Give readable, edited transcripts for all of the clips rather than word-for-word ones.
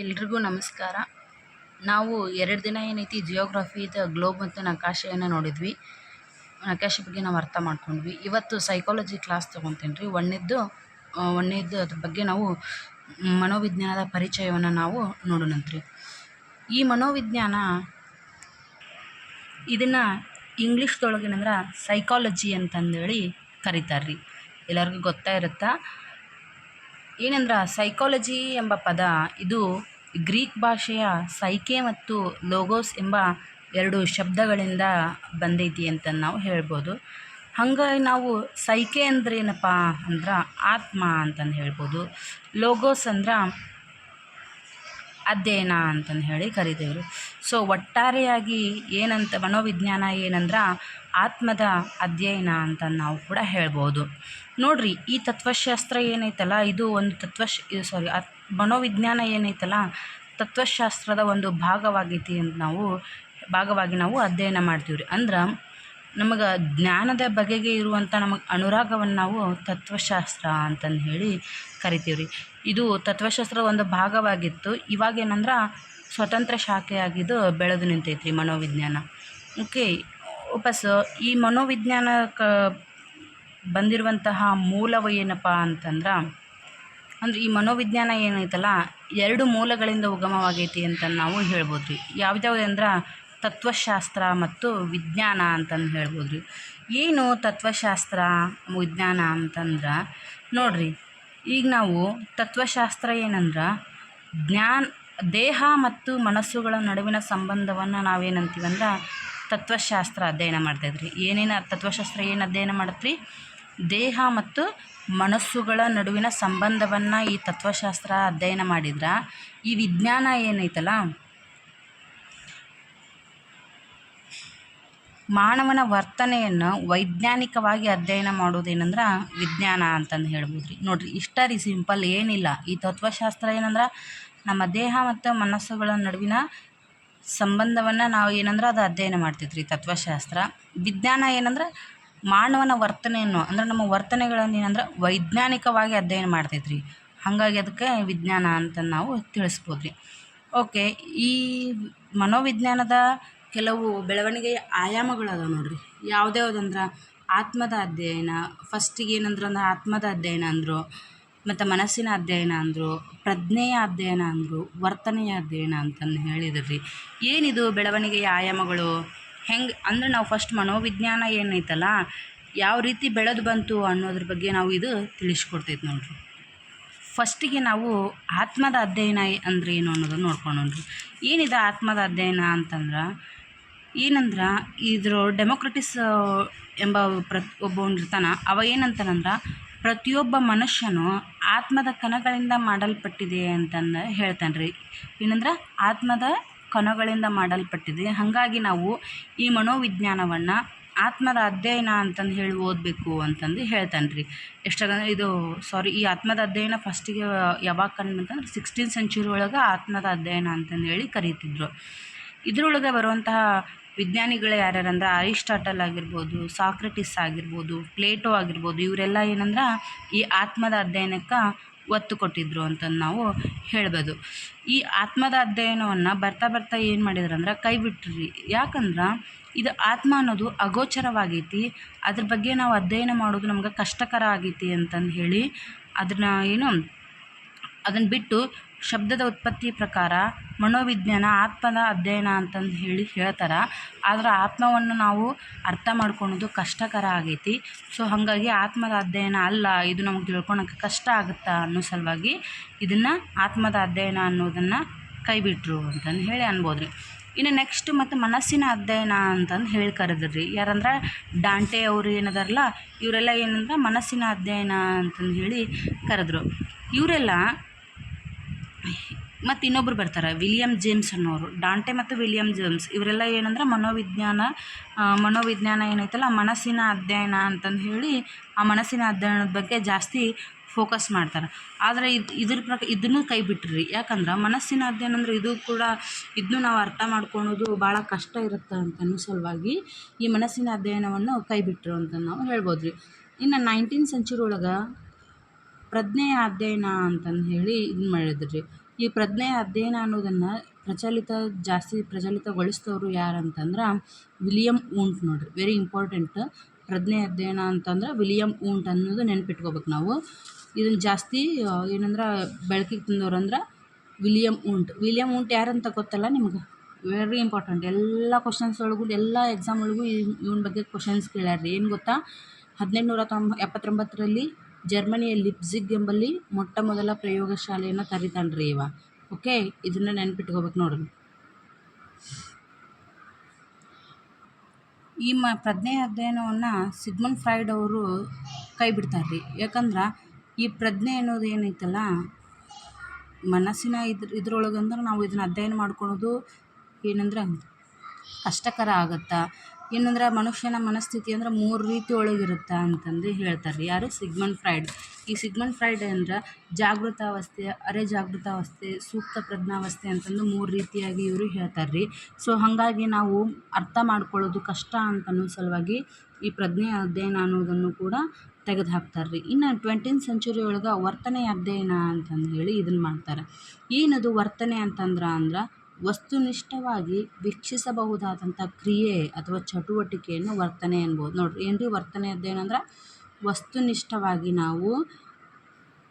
ಎಲ್ರಿಗೂ ನಮಸ್ಕಾರ. ನಾವು 2 ದಿನ ಏನೈತಿ ಜಿಯೋಗ್ರಫಿದ ಗ್ಲೋಬ್ ಮತ್ತು ನಕಾಶೆಯನ್ನು ನೋಡಿದ್ವಿ. ನಕಾಶೆ ಬಗ್ಗೆ ನಾವು ಅರ್ಥ ಮಾಡ್ಕೊಂಡ್ವಿ. ಇವತ್ತು ಸೈಕಾಲಜಿ ಕ್ಲಾಸ್ ತೊಗೊತೀನಿ ರೀ. ಒಂದನೇದು ಅದ್ರ ಬಗ್ಗೆ ನಾವು ಮನೋವಿಜ್ಞಾನದ ಪರಿಚಯವನ್ನು ನಾವು ನೋಡೋಣಂತ್ರಿ. ಈ ಮನೋವಿಜ್ಞಾನ ಇದನ್ನು ಇಂಗ್ಲೀಷ್ದೊಳಗೇನಂದ್ರೆ ಸೈಕಾಲಜಿ ಅಂತಂದೇಳಿ ಕರೀತಾರೆ ರೀ. ಎಲ್ಲರಿಗೂ ಗೊತ್ತಾ ಇರುತ್ತಾ? ಏನಂದ್ರೆ ಸೈಕಾಲಜಿ ಎಂಬ ಪದ ಇದು ಗ್ರೀಕ್ ಭಾಷೆಯ ಸೈಕೆ ಮತ್ತು ಲೋಗೋಸ್ ಎಂಬ 2 ಶಬ್ದಗಳಿಂದ ಬಂದೈತಿ ಅಂತ ನಾವು ಹೇಳ್ಬೋದು. ಹಂಗಾಗಿ ನಾವು ಸೈಕೆ ಅಂದ್ರೆ ಏನಪ್ಪ ಅಂದ್ರೆ ಆತ್ಮ ಅಂತಂದು ಹೇಳ್ಬೋದು. ಲೋಗೋಸ್ ಅಂದ್ರೆ ಅಧ್ಯಯನ ಅಂತಂದು ಹೇಳಿ ಕರಿತೇವೆ. ಸೊ ಒಟ್ಟಾರೆಯಾಗಿ ಏನಂತ ಮನೋವಿಜ್ಞಾನ ಏನಂದ್ರೆ ಆತ್ಮದ ಅಧ್ಯಯನ ಅಂತ ನಾವು ಕೂಡ ಹೇಳ್ಬೋದು. ನೋಡ್ರಿ, ಈ ತತ್ವಶಾಸ್ತ್ರ ಏನೈತಲ್ಲ ಇದು ಒಂದು ಮನೋವಿಜ್ಞಾನ ಏನೈತಲ್ಲ ತತ್ವಶಾಸ್ತ್ರದ ಒಂದು ಭಾಗವಾಗೈತಿ ಅಂತ ಭಾಗವಾಗಿ ನಾವು ಅಧ್ಯಯನ ಮಾಡ್ತೀವಿ ರೀ. ಅಂದ್ರೆ ನಮಗೆ ಜ್ಞಾನದ ಬಗೆಗೆ ಇರುವಂಥ ನಮಗೆ ಅನುರಾಗವನ್ನು ನಾವು ತತ್ವಶಾಸ್ತ್ರ ಅಂತಂದು ಹೇಳಿ ಕರಿತೀವಿ ರೀ. ಇದು ತತ್ವಶಾಸ್ತ್ರದ ಒಂದು ಭಾಗವಾಗಿತ್ತು. ಇವಾಗೇನಂದ್ರೆ ಸ್ವತಂತ್ರ ಶಾಖೆಯಾಗಿದ್ದು ಬೆಳೆದು ನಿಂತೈತ್ರಿ ಮನೋವಿಜ್ಞಾನ. ಓಕೆ, ಈ ಮನೋವಿಜ್ಞಾನಕ್ಕೆ ಬಂದಿರುವಂತಹ ಮೂಲವು ಏನಪ್ಪ ಅಂತಂದ್ರೆ ಈ ಮನೋವಿಜ್ಞಾನ ಏನೈತಲ್ಲ 2 ಮೂಲಗಳಿಂದ ಉಗಮವಾಗೈತಿ ಅಂತ ನಾವು ಹೇಳ್ಬೋದು ರೀ. ಯಾವ್ಯಾವ್ದು ಅಂದ್ರೆ ತತ್ವಶಾಸ್ತ್ರ ಮತ್ತು ವಿಜ್ಞಾನ ಅಂತಂದು ಹೇಳ್ಬೋದು ರೀ. ಏನು ತತ್ವಶಾಸ್ತ್ರ ವಿಜ್ಞಾನ ಅಂತಂದ್ರೆ ನೋಡ್ರಿ, ಈಗ ನಾವು ತತ್ವಶಾಸ್ತ್ರ ಏನಂದ್ರೆ ದೇಹ ಮತ್ತು ಮನಸ್ಸುಗಳ ನಡುವಿನ ಸಂಬಂಧವನ್ನು ನಾವೇನಂತೀವಿ ಅಂದ್ರೆ ತತ್ವಶಾಸ್ತ್ರ ಅಧ್ಯಯನ ಮಾಡ್ತಾಯಿದ್ರಿ. ತತ್ವಶಾಸ್ತ್ರ ಏನು ಅಧ್ಯಯನ ಮಾಡತ್ರಿ? ದೇಹ ಮತ್ತು ಮನಸ್ಸುಗಳ ನಡುವಿನ ಸಂಬಂಧವನ್ನು ಈ ತತ್ವಶಾಸ್ತ್ರ ಅಧ್ಯಯನ ಮಾಡಿದ್ರೆ ಈ ವಿಜ್ಞಾನ ಏನೈತಲ್ಲ ಮಾನವನ ವರ್ತನೆಯನ್ನು ವೈಜ್ಞಾನಿಕವಾಗಿ ಅಧ್ಯಯನ ಮಾಡೋದೇನಂದ್ರೆ ವಿಜ್ಞಾನ ಅಂತಂದು ಹೇಳ್ಬೋದು ರೀ. ನೋಡಿರಿ, ಇಷ್ಟ ರೀ, ಸಿಂಪಲ್, ಏನಿಲ್ಲ. ಈ ತತ್ವಶಾಸ್ತ್ರ ಏನಂದ್ರೆ ನಮ್ಮ ದೇಹ ಮತ್ತು ಮನಸ್ಸುಗಳ ನಡುವಿನ ಸಂಬಂಧವನ್ನು ನಾವು ಏನಂದ್ರೆ ಅದು ಅಧ್ಯಯನ ಮಾಡ್ತೈತ್ರಿ ತತ್ವಶಾಸ್ತ್ರ. ವಿಜ್ಞಾನ ಏನಂದ್ರೆ ಮಾನವನ ವರ್ತನೆಯನ್ನು ಅಂದ್ರೆ ನಮ್ಮ ವರ್ತನೆಗಳನ್ನು ಏನಂದ್ರೆ ವೈಜ್ಞಾನಿಕವಾಗಿ ಅಧ್ಯಯನ ಮಾಡ್ತೈತ್ರಿ. ಹಾಗಾಗಿ ಅದಕ್ಕೆ ವಿಜ್ಞಾನ ಅಂತ ನಾವು ತಿಳಿಸ್ಬೋದು ರೀ. ಓಕೆ, ಈ ಮನೋವಿಜ್ಞಾನದ ಕೆಲವು ಬೆಳವಣಿಗೆಯ ಆಯಾಮಗಳದಾವ ನೋಡ್ರಿ. ಯಾವುದ್ಯಾವ್ದಂದ್ರೆ ಆತ್ಮದ ಅಧ್ಯಯನ. ಫಸ್ಟಿಗೆ ಏನಂದ್ರೆ ಆತ್ಮದ ಅಧ್ಯಯನ ಅಂದರು, ಮತ್ತು ಮನಸ್ಸಿನ ಅಧ್ಯಯನ ಅಂದರು, ಪ್ರಜ್ಞೆಯ ಅಧ್ಯಯನ ಅಂದರು, ವರ್ತನೆಯ ಅಧ್ಯಯನ ಅಂತಂದು ಹೇಳಿದ್ರಿ. ಏನಿದು ಬೆಳವಣಿಗೆಯ ಆಯಾಮಗಳು ಹೆಂಗೆ ಅಂದ್ರೆ ನಾವು ಫಸ್ಟ್ ಮನೋವಿಜ್ಞಾನ ಏನೈತಲ್ಲ ಯಾವ ರೀತಿ ಬೆಳೆದು ಬಂತು ಅನ್ನೋದ್ರ ಬಗ್ಗೆ ನಾವು ಇದು ತಿಳಿಸ್ಕೊಡ್ತೈತೆ ನೋಡ್ರಿ. ಫಸ್ಟಿಗೆ ನಾವು ಆತ್ಮದ ಅಧ್ಯಯನ ಅಂದ್ರೆ ಏನು ಅನ್ನೋದನ್ನು ನೋಡ್ಕೊಂಡ್ರಿ. ಏನಿದೆ ಆತ್ಮದ ಅಧ್ಯಯನ ಅಂತಂದ್ರೆ ಏನಂದ್ರೆ ಇದ್ರ ಡೆಮೋಕ್ರಟಿಸ್ ಎಂಬ ಒಬ್ಬನಿರ್ತಾನೆ. ಅವ ಏನಂತಾನಂದ್ರೆ ಪ್ರತಿಯೊಬ್ಬ ಮನುಷ್ಯನು ಆತ್ಮದ ಕಣಗಳಿಂದ ಮಾಡಲ್ಪಟ್ಟಿದೆ ಅಂತಂದು ಹೇಳ್ತಾನೆ ರೀ. ಏನಂದ್ರೆ ಆತ್ಮದ ಕಣಗಳಿಂದ ಮಾಡಲ್ಪಟ್ಟಿದೆ. ಹಾಗಾಗಿ ನಾವು ಈ ಮನೋವಿಜ್ಞಾನವನ್ನು ಆತ್ಮದ ಅಧ್ಯಯನ ಅಂತಂದು ಹೇಳಿ ಓದಬೇಕು ಅಂತಂದು ಹೇಳ್ತಾನೆ ರೀ. ಈ ಆತ್ಮದ ಅಧ್ಯಯನ ಫಸ್ಟಿಗೆ ಯಾವಾಗ ಕಂಡಂತಂದ್ರೆ 16th century ಒಳಗೆ ಆತ್ಮದ ಅಧ್ಯಯನ ಅಂತಂದು ಹೇಳಿ ಕರೀತಿದ್ರು. ಇದರೊಳಗೆ ಬರುವಂತಹ ವಿಜ್ಞಾನಿಗಳು ಯಾರ್ಯಾರಂದ್ರೆ ಅರಿಸ್ಟಾಟಲ್ ಆಗಿರ್ಬೋದು, ಸಾಕ್ರೆಟಿಸ್ ಆಗಿರ್ಬೋದು, ಪ್ಲೇಟೋ ಆಗಿರ್ಬೋದು, ಇವರೆಲ್ಲ ಏನಂದ್ರೆ ಈ ಆತ್ಮದ ಅಧ್ಯಯನಕ್ಕೆ ಒತ್ತು ಕೊಟ್ಟಿದ್ರು ಅಂತಂದು ನಾವು ಹೇಳ್ಬೋದು. ಈ ಆತ್ಮದ ಅಧ್ಯಯನವನ್ನು ಬರ್ತಾ ಏನು ಮಾಡಿದ್ರಂದ್ರೆ ಕೈ ಬಿಟ್ರಿ. ಯಾಕಂದ್ರೆ ಇದು ಆತ್ಮ ಅನ್ನೋದು ಅಗೋಚರವಾಗೈತಿ, ಅದ್ರ ಬಗ್ಗೆ ನಾವು ಅಧ್ಯಯನ ಮಾಡೋದು ನಮ್ಗೆ ಕಷ್ಟಕರ ಆಗೈತಿ ಅಂತಂದು ಹೇಳಿ ಅದನ್ನು ಬಿಟ್ಟು ಶಬ್ದದ ಉತ್ಪತ್ತಿ ಪ್ರಕಾರ ಮನೋವಿಜ್ಞಾನ ಆತ್ಮದ ಅಧ್ಯಯನ ಅಂತಂದು ಹೇಳ್ತಾರೆ. ಆದರೆ ಆತ್ಮವನ್ನು ನಾವು ಅರ್ಥ ಮಾಡ್ಕೊಳೋದು ಕಷ್ಟಕರ ಆಗೈತಿ. ಸೊ ಹಾಗಾಗಿ ಆತ್ಮದ ಅಧ್ಯಯನ ಅಲ್ಲ, ಇದು ನಮಗೆ ತಿಳ್ಕೊಳಕ್ಕೆ ಕಷ್ಟ ಆಗುತ್ತಾ ಅನ್ನೋ ಸಲುವಾಗಿ ಇದನ್ನು ಆತ್ಮದ ಅಧ್ಯಯನ ಅನ್ನೋದನ್ನು ಕೈ ಬಿಟ್ಟರು ಅಂತಂದು ಹೇಳಿ ಅನ್ಬೋದು ರೀ. ಇನ್ನು ನೆಕ್ಸ್ಟ್ ಮತ್ತು ಮನಸ್ಸಿನ ಅಧ್ಯಯನ ಅಂತಂದು ಹೇಳಿ ಕರೆದ್ರಿ. ಯಾರಂದ್ರೆ ಡಾಂಟೆ ಅವರು ಏನದಾರಲ್ಲ ಇವರೆಲ್ಲ ಏನಂದ್ರೆ ಮನಸ್ಸಿನ ಅಧ್ಯಯನ ಅಂತಂದು ಹೇಳಿ ಕರೆದ್ರು. ಇವರೆಲ್ಲ ಮತ್ತು ಇನ್ನೊಬ್ರು ಬರ್ತಾರೆ, ವಿಲಿಯಂ ಜೇಮ್ಸ್ ಅನ್ನೋರು. ಡಾಂಟೆ ಮತ್ತು ವಿಲಿಯಂ ಜೇಮ್ಸ್ ಇವರೆಲ್ಲ ಏನಂದ್ರೆ ಮನೋವಿಜ್ಞಾನ ಏನೈತಲ್ಲ ಮನಸ್ಸಿನ ಅಧ್ಯಯನ ಅಂತಂದು ಹೇಳಿ ಆ ಮನಸ್ಸಿನ ಅಧ್ಯಯನದ ಬಗ್ಗೆ ಜಾಸ್ತಿ ಫೋಕಸ್ ಮಾಡ್ತಾರೆ. ಆದರೆ ಇದನ್ನು ಕೈ ಬಿಟ್ರಿ. ಯಾಕಂದ್ರೆ ಮನಸ್ಸಿನ ಅಧ್ಯಯನ ಅಂದ್ರೆ ಇದನ್ನು ನಾವು ಅರ್ಥ ಮಾಡ್ಕೊಳೋದು ಭಾಳ ಕಷ್ಟ ಇರುತ್ತೆ ಅಂತನೂ ಸಲುವಾಗಿ ಈ ಮನಸ್ಸಿನ ಅಧ್ಯಯನವನ್ನು ಕೈ ಬಿಟ್ಟರು ಅಂತ ನಾವು ಹೇಳ್ಬೋದು ರೀ. ಇನ್ನು 19th century ಒಳಗೆ ಪ್ರಜ್ಞೆಯ ಅಧ್ಯಯನ ಅಂತಂದು ಹೇಳಿ ಇದನ್ನು ಮಾಡಿದ್ರಿ. ಈ ಪ್ರಜ್ಞೆಯ ಅಧ್ಯಯನ ಅನ್ನೋದನ್ನು ಜಾಸ್ತಿ ಪ್ರಚಲಿತಗೊಳಿಸಿದವರು ಯಾರಂತಂದ್ರೆ ವಿಲಿಯಂ ಊಂಟ್ ನೋಡ್ರಿ. Very important. ಪ್ರಜ್ಞೆ ಅಧ್ಯಯನ ಅಂತಂದ್ರೆ ವಿಲಿಯಂ ಊಂಟ್ ಅನ್ನೋದು ನೆನ್ಪಿಟ್ಕೋಬೇಕು ನಾವು. ಇದನ್ನು ಜಾಸ್ತಿ ಏನಂದ್ರೆ ಬೆಳಕಿಗೆ ತಂದವ್ರು ಅಂದ್ರೆ ವಿಲಿಯಂ ಊಂಟ್ ಯಾರಂತ ಗೊತ್ತಲ್ಲ ನಿಮ್ಗೆ? Very important. ಎಲ್ಲ ಕ್ವಶನ್ಸ್ ಒಳಗೂ ಎಲ್ಲ ಎಕ್ಸಾಮ್ ಒಳಗೂ ಇವನ ಬಗ್ಗೆ ಕ್ವಶನ್ಸ್ ಕೇಳ್ಯಾರ್ರಿ. ಏನು ಗೊತ್ತಾ? 1879ರಲ್ಲಿ ಜರ್ಮನಿಯ ಲಿಪ್ಜಿಗ್ ಎಂಬಲ್ಲಿ ಮೊಟ್ಟ ಮೊದಲ ಪ್ರಯೋಗಶಾಲೆಯನ್ನು ತೆರಿತಾನ್ರಿ ಇವ. ಓಕೆ, ಇದನ್ನು ನೆನ್ಪಿಟ್ಕೋಬೇಕು ನೋಡ್ರಿ. ಈ ಪ್ರಜ್ಞೆಯ ಅಧ್ಯಯನವನ್ನು ಸಿಗ್ಮಂಡ್ ಫ್ರಾಯ್ಡ್ ಅವರು ಕೈ ಬಿಡ್ತಾರ್ರಿ. ಯಾಕಂದ್ರೆ ಈ ಪ್ರಜ್ಞೆ ಅನ್ನೋದು ಏನೈತಲ್ಲ ಮನಸ್ಸಿನ ಇದ್ರೊಳಗಂದ್ರೆ ನಾವು ಇದನ್ನು ಅಧ್ಯಯನ ಮಾಡ್ಕೊಳೋದು ಏನಂದ್ರೆ ಕಷ್ಟಕರ ಆಗುತ್ತಾ. ಏನಂದ್ರೆ ಮನುಷ್ಯನ ಮನಸ್ಥಿತಿ ಅಂದ್ರೆ 3 ರೀತಿ ಒಳಗಿರುತ್ತೆ ಅಂತಂದು ಹೇಳ್ತಾರೆ ರೀ. ಯಾರು? Sigmund Freud. ಈ ಸಿಗ್ಮಂಡ್ ಫ್ರಾಯ್ಡ್ ಅಂದ್ರೆ ಜಾಗೃತಾವಸ್ಥೆ, ಅರೆ ಜಾಗೃತಾವಸ್ಥೆ, ಸೂಕ್ತ ಪ್ರಜ್ಞಾವಸ್ಥೆ ಅಂತಂದು 3 ರೀತಿಯಾಗಿ ಇವರು ಹೇಳ್ತಾರೆ ರೀ. ಸೊ ಹಾಗಾಗಿ ನಾವು ಅರ್ಥ ಮಾಡ್ಕೊಳ್ಳೋದು ಕಷ್ಟ ಅಂತನ್ನೋ ಸಲುವಾಗಿ ಈ ಪ್ರಜ್ಞೆಯ ಅಧ್ಯಯನ ಅನ್ನೋದನ್ನು ಕೂಡ ತೆಗೆದು ಹಾಕ್ತಾರೆ ರೀ. ಇನ್ನು 20th ಸೆಂಚುರಿ ಒಳಗೆ ವರ್ತನೆಯ ಅಧ್ಯಯನ ಅಂತಂದು ಹೇಳಿ ಇದನ್ನು ಮಾಡ್ತಾರೆ. ಏನದು ವರ್ತನೆ ಅಂತಂದ್ರೆ ವಸ್ತುನಿಷ್ಠವಾಗಿ ವೀಕ್ಷಿಸಬಹುದಾದಂಥ ಕ್ರಿಯೆ ಅಥವಾ ಚಟುವಟಿಕೆಯನ್ನು ವರ್ತನೆ ಅನ್ಬೋದು ನೋಡ್ರಿ. ಏನ್ರಿ ವರ್ತನೆ ಅಧ್ಯಯನ ಅಂದ್ರೆ ವಸ್ತುನಿಷ್ಠವಾಗಿ ನಾವು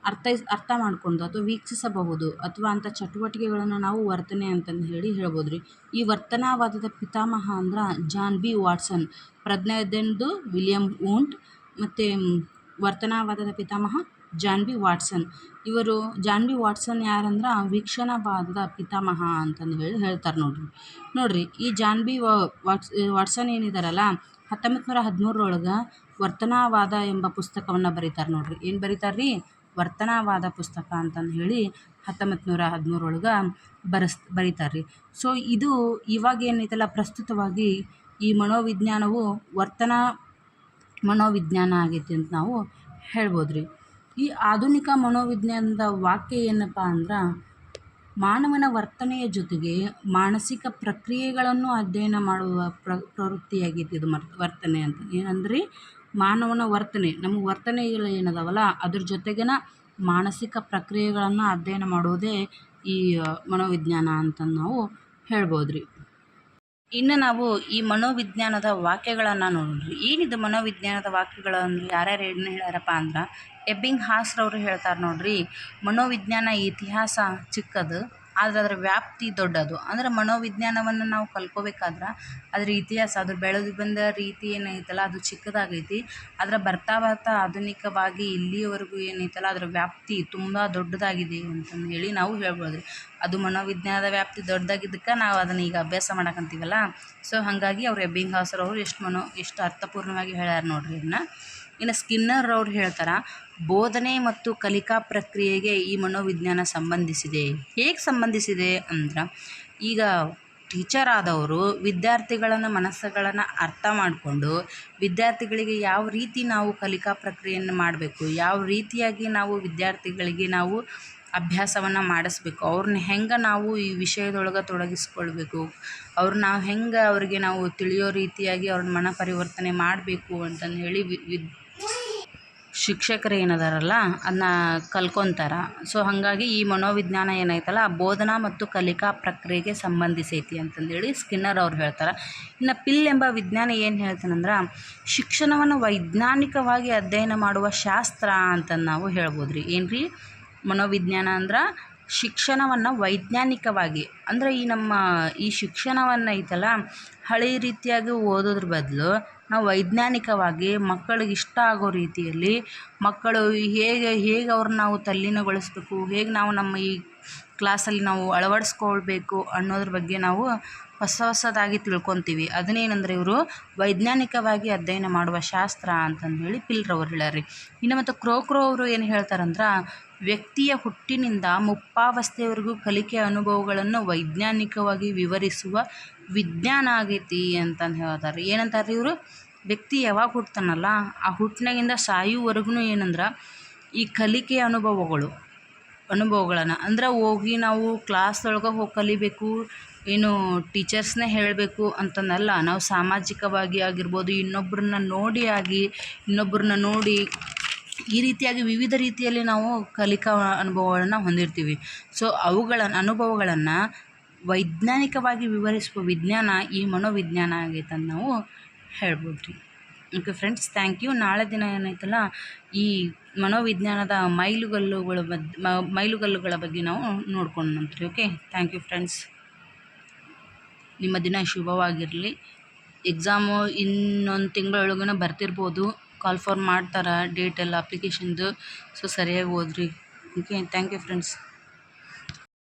ಅರ್ಥ ಮಾಡ್ಕೊಂಡು ಅಥವಾ ವೀಕ್ಷಿಸಬಹುದು ಅಥವಾ ಅಂಥ ಚಟುವಟಿಕೆಗಳನ್ನು ನಾವು ವರ್ತನೆ ಅಂತಂದು ಹೇಳ್ಬೋದು ರೀ. ಈ ವರ್ತನಾವಾದದ ಪಿತಾಮಹ ಅಂದ್ರೆ ಜಾನ್ ಬಿ ವಾಟ್ಸನ್. ಪ್ರಜ್ಞೆ ಅಧ್ಯಯನದ್ದು ವಿಲಿಯಂ ಊಂಟ್ ಮತ್ತು ವರ್ತನಾವಾದದ ಪಿತಾಮಹ John B Watson. John B Watson ಯಾರಂದ್ರೆ ವೀಕ್ಷಣವಾದದ ಪಿತಾಮಹ ಅಂತಂದು ಹೇಳ್ತಾರೆ ನೋಡ್ರಿ. ಈ ಜಾನ್ ಬಿ ವಾಟ್ಸನ್ ಏನಿದಾರಲ್ಲ 1913 ವರ್ತನಾವಾದ ಎಂಬ ಪುಸ್ತಕವನ್ನು ಬರೀತಾರೆ ನೋಡ್ರಿ. ಏನು ಬರೀತಾರೆ ರೀ? ವರ್ತನಾವಾದ ಪುಸ್ತಕ ಅಂತಂದು ಹೇಳಿ 1913 ಬರೀತಾರೆ ರೀ. ಸೊ ಇದು ಇವಾಗ ಏನೈತಲ್ಲ ಪ್ರಸ್ತುತವಾಗಿ ಈ ಮನೋವಿಜ್ಞಾನವು ವರ್ತನಾ ಮನೋವಿಜ್ಞಾನ ಆಗೈತಿ ಅಂತ ನಾವು ಹೇಳ್ಬೋದು ರೀ. ಈ ಆಧುನಿಕ ಮನೋವಿಜ್ಞಾನದ ವಾಕ್ಯ ಏನಪ್ಪ ಅಂದ್ರೆ ಮಾನವನ ವರ್ತನೆಯ ಜೊತೆಗೆ ಮಾನಸಿಕ ಪ್ರಕ್ರಿಯೆಗಳನ್ನು ಅಧ್ಯಯನ ಮಾಡುವ ಪ್ರವೃತ್ತಿಯಾಗೈತಿ ಇದು ವರ್ತನೆ ಅಂತ. ಏನಂದ್ರೆ ಮಾನವನ ವರ್ತನೆ, ನಮ್ಮ ವರ್ತನೆಗಳು ಏನದಾವಲ್ಲ ಅದ್ರ ಜೊತೆಗಿನ ಮಾನಸಿಕ ಪ್ರಕ್ರಿಯೆಗಳನ್ನು ಅಧ್ಯಯನ ಮಾಡೋದೇ ಈ ಮನೋವಿಜ್ಞಾನ ಅಂತ ನಾವು ಹೇಳ್ಬೋದು ರೀ. ಇನ್ನು ನಾವು ಈ ಮನೋವಿಜ್ಞಾನದ ವಾಕ್ಯಗಳನ್ನು ನೋಡ್ರಿ. ಏನಿದು ಮನೋವಿಜ್ಞಾನದ ವಾಕ್ಯಗಳು ಅಂದ್ರೆ ಯಾರ್ಯಾರು ಏನು ಹೇಳ್ಯಾರಪ್ಪ ಅಂದ್ರೆ ಎಬ್ಬಿಂಗ್ಹಾಸ್ರವರು ಹೇಳ್ತಾರೆ ನೋಡ್ರಿ. ಮನೋವಿಜ್ಞಾನ ಇತಿಹಾಸ ಚಿಕ್ಕದು ಆದರೆ ಅದರ ವ್ಯಾಪ್ತಿ ದೊಡ್ಡದು. ಅಂದ್ರೆ ಮನೋವಿಜ್ಞಾನವನ್ನು ನಾವು ಕಲ್ತ್ಕೋಬೇಕಾದ್ರೆ ಅದ್ರ ಇತಿಹಾಸ, ಅದ್ರ ಬೆಳೆದು ಬಂದ ರೀತಿ ಏನೈತಲ್ಲ ಅದು ಚಿಕ್ಕದಾಗೈತಿ. ಆದರೆ ಬರ್ತಾ ಆಧುನಿಕವಾಗಿ ಇಲ್ಲಿಯವರೆಗೂ ಏನೈತಲ್ಲ ಅದರ ವ್ಯಾಪ್ತಿ ತುಂಬ ದೊಡ್ಡದಾಗಿದೆ ಅಂತಂದು ಹೇಳಿ ನಾವು ಹೇಳ್ಬೋದು ರೀ. ಅದು ಮನೋವಿಜ್ಞಾನದ ವ್ಯಾಪ್ತಿ ದೊಡ್ಡದಾಗಿದ್ದಕ್ಕೆ ನಾವು ಅದನ್ನು ಈಗ ಅಭ್ಯಾಸ ಮಾಡಕ್ಕಂತೀವಲ್ಲ. ಸೊ ಹಾಗಾಗಿ ಅವ್ರು ಎಬ್ಬಿಂಗ್ಹಾಸ್ರವರು ಎಷ್ಟು ಅರ್ಥಪೂರ್ಣವಾಗಿ ಹೇಳ್ಯಾರ ನೋಡ್ರಿ ಇದನ್ನ. ಇನ್ನು ಸ್ಕಿನ್ನರ್ ಅವ್ರು ಹೇಳ್ತಾರೆ ಬೋಧನೆ ಮತ್ತು ಕಲಿಕಾ ಪ್ರಕ್ರಿಯೆಗೆ ಈ ಮನೋವಿಜ್ಞಾನ ಸಂಬಂಧಿಸಿದೆ. ಹೇಗೆ ಸಂಬಂಧಿಸಿದೆ ಅಂದ್ರೆ ಈಗ ಟೀಚರ್ ಆದವರು ವಿದ್ಯಾರ್ಥಿಗಳನ್ನು ಮನಸ್ಸುಗಳನ್ನು ಅರ್ಥ ಮಾಡಿಕೊಂಡು ವಿದ್ಯಾರ್ಥಿಗಳಿಗೆ ಯಾವ ರೀತಿ ನಾವು ಕಲಿಕಾ ಪ್ರಕ್ರಿಯೆಯನ್ನು ಮಾಡಬೇಕು, ಯಾವ ರೀತಿಯಾಗಿ ನಾವು ವಿದ್ಯಾರ್ಥಿಗಳಿಗೆ ನಾವು ಅಭ್ಯಾಸವನ್ನು ಮಾಡಿಸ್ಬೇಕು, ಅವ್ರನ್ನ ಹೆಂಗೆ ನಾವು ಈ ವಿಷಯದೊಳಗೆ ತೊಡಗಿಸ್ಕೊಳ್ಬೇಕು, ನಾವು ಹೆಂಗೆ ಅವ್ರಿಗೆ ನಾವು ತಿಳಿಯೋ ರೀತಿಯಾಗಿ ಅವ್ರನ್ನ ಮನ ಪರಿವರ್ತನೆ ಮಾಡಬೇಕು ಅಂತಂದು ಹೇಳಿ ಶಿಕ್ಷಕರು ಏನದಾರಲ್ಲ ಅದನ್ನ ಕಲ್ಕೊತಾರ. ಸೊ ಹಾಗಾಗಿ ಈ ಮನೋವಿಜ್ಞಾನ ಏನೈತಲ್ಲ ಬೋಧನಾ ಮತ್ತು ಕಲಿಕಾ ಪ್ರಕ್ರಿಯೆಗೆ ಸಂಬಂಧಿಸೈತಿ ಅಂತಂದೇಳಿ ಸ್ಕಿನ್ನರ್ ಅವ್ರು ಹೇಳ್ತಾರೆ. ಇನ್ನು ಪಿಲ್ ಎಂಬ ವಿಜ್ಞಾನ ಏನು ಹೇಳ್ತಾನಂದ್ರೆ ಶಿಕ್ಷಣವನ್ನು ವೈಜ್ಞಾನಿಕವಾಗಿ ಅಧ್ಯಯನ ಮಾಡುವ ಶಾಸ್ತ್ರ ಅಂತಂದು ನಾವು ಹೇಳ್ಬೋದು ರೀ. ಏನು ರೀ ಮನೋವಿಜ್ಞಾನ ಅಂದ್ರೆ ಶಿಕ್ಷಣವನ್ನು ವೈಜ್ಞಾನಿಕವಾಗಿ ಅಂದರೆ ಈ ಶಿಕ್ಷಣವನ್ನು ಐತಲ್ಲ ಹಳೆ ರೀತಿಯಾಗಿ ಓದೋದ್ರ ಬದಲು ನಾವು ವೈಜ್ಞಾನಿಕವಾಗಿ ಮಕ್ಕಳಿಗೆ ಇಷ್ಟ ಆಗೋ ರೀತಿಯಲ್ಲಿ ಮಕ್ಕಳು ಹೇಗೆ ಅವ್ರನ್ನ ನಾವು ತಲ್ಲೀನಗೊಳಿಸ್ಬೇಕು, ಹೇಗೆ ನಾವು ನಮ್ಮ ಈ ಕ್ಲಾಸಲ್ಲಿ ನಾವು ಅಳವಡಿಸ್ಕೊಳ್ಬೇಕು ಅನ್ನೋದ್ರ ಬಗ್ಗೆ ನಾವು ಹೊಸದಾಗಿ ತಿಳ್ಕೊತೀವಿ. ಅದನ್ನೇನಂದ್ರೆ ಇವರು ವೈಜ್ಞಾನಿಕವಾಗಿ ಅಧ್ಯಯನ ಮಾಡುವ ಶಾಸ್ತ್ರ ಅಂತಂದು ಹೇಳಿ ಪಿಲ್ರವ್ರು ಹೇಳ್ಯಾರ ರೀ. ಇನ್ನು ಮತ್ತು ಕ್ರೋ ಅವರು ಏನು ಹೇಳ್ತಾರಂದ್ರೆ ವ್ಯಕ್ತಿಯ ಹುಟ್ಟಿನಿಂದ ಮುಪ್ಪಾವಸ್ಥೆಯವರೆಗೂ ಕಲಿಕೆ ಅನುಭವಗಳನ್ನು ವೈಜ್ಞಾನಿಕವಾಗಿ ವಿವರಿಸುವ ವಿಜ್ಞಾನ ಆಗೈತಿ ಅಂತಂದು ಹೇಳ್ತಾರೆ. ಏನಂತಾರೆ ಇವರು? ವ್ಯಕ್ತಿ ಯಾವಾಗ ಹುಟ್ತಾನಲ್ಲ ಆ ಹುಟ್ಟಿನಾಗಿಂದ ಸಾಯುವವರೆಗೂ ಏನಂದ್ರೆ ಈ ಕಲಿಕೆ ಅನುಭವಗಳನ್ನು ಅಂದ್ರೆ ಹೋಗಿ ನಾವು ಕ್ಲಾಸ್ದೊಳಗೆ ಹೋಗಿ ಕಲಿಬೇಕು, ಏನು ಟೀಚರ್ಸ್ನೇ ಹೇಳಬೇಕು ಅಂತಂದಲ್ಲ, ನಾವು ಸಾಮಾಜಿಕವಾಗಿ ಆಗಿರ್ಬೋದು ಇನ್ನೊಬ್ಬರನ್ನ ನೋಡಿ ಈ ರೀತಿಯಾಗಿ ವಿವಿಧ ರೀತಿಯಲ್ಲಿ ನಾವು ಕಲಿಕಾ ಅನುಭವಗಳನ್ನು ಹೊಂದಿರ್ತೀವಿ. ಸೊ ಅವುಗಳ ಅನುಭವಗಳನ್ನು ವೈಜ್ಞಾನಿಕವಾಗಿ ವಿವರಿಸುವ ವಿಜ್ಞಾನ ಈ ಮನೋವಿಜ್ಞಾನ ಆಗೈತೆ ಅಂತ ನಾವು ಹೇಳ್ಬೋದು ರೀ. Okay friends, thank you. ನಾಳೆ ದಿನ ಏನೈತಲ್ಲ ಈ ಮನೋವಿಜ್ಞಾನದ ಮೈಲುಗಲ್ಲುಗಳ ಬಗ್ಗೆ ನಾವು ನೋಡ್ಕೊಂಡ್ರಿ. Okay, thank you friends. ನಿಮ್ಮ ದಿನ ಶುಭವಾಗಿರಲಿ. ಎಕ್ಸಾಮು ಇನ್ನೊಂದು ತಿಂಗಳೊಳಗನ ಬರ್ತಿರ್ಬೋದು. ಕಾಲ್ ಫಾರ್ ಮಾಡ್ತಾರೆ ಡೇಟ್ ಎಲ್ಲ ಅಪ್ಲಿಕೇಶನ್ದು. ಸೊ ಸರಿಯಾಗಿ ಓದ್ರಿ. Okay, thank you friends.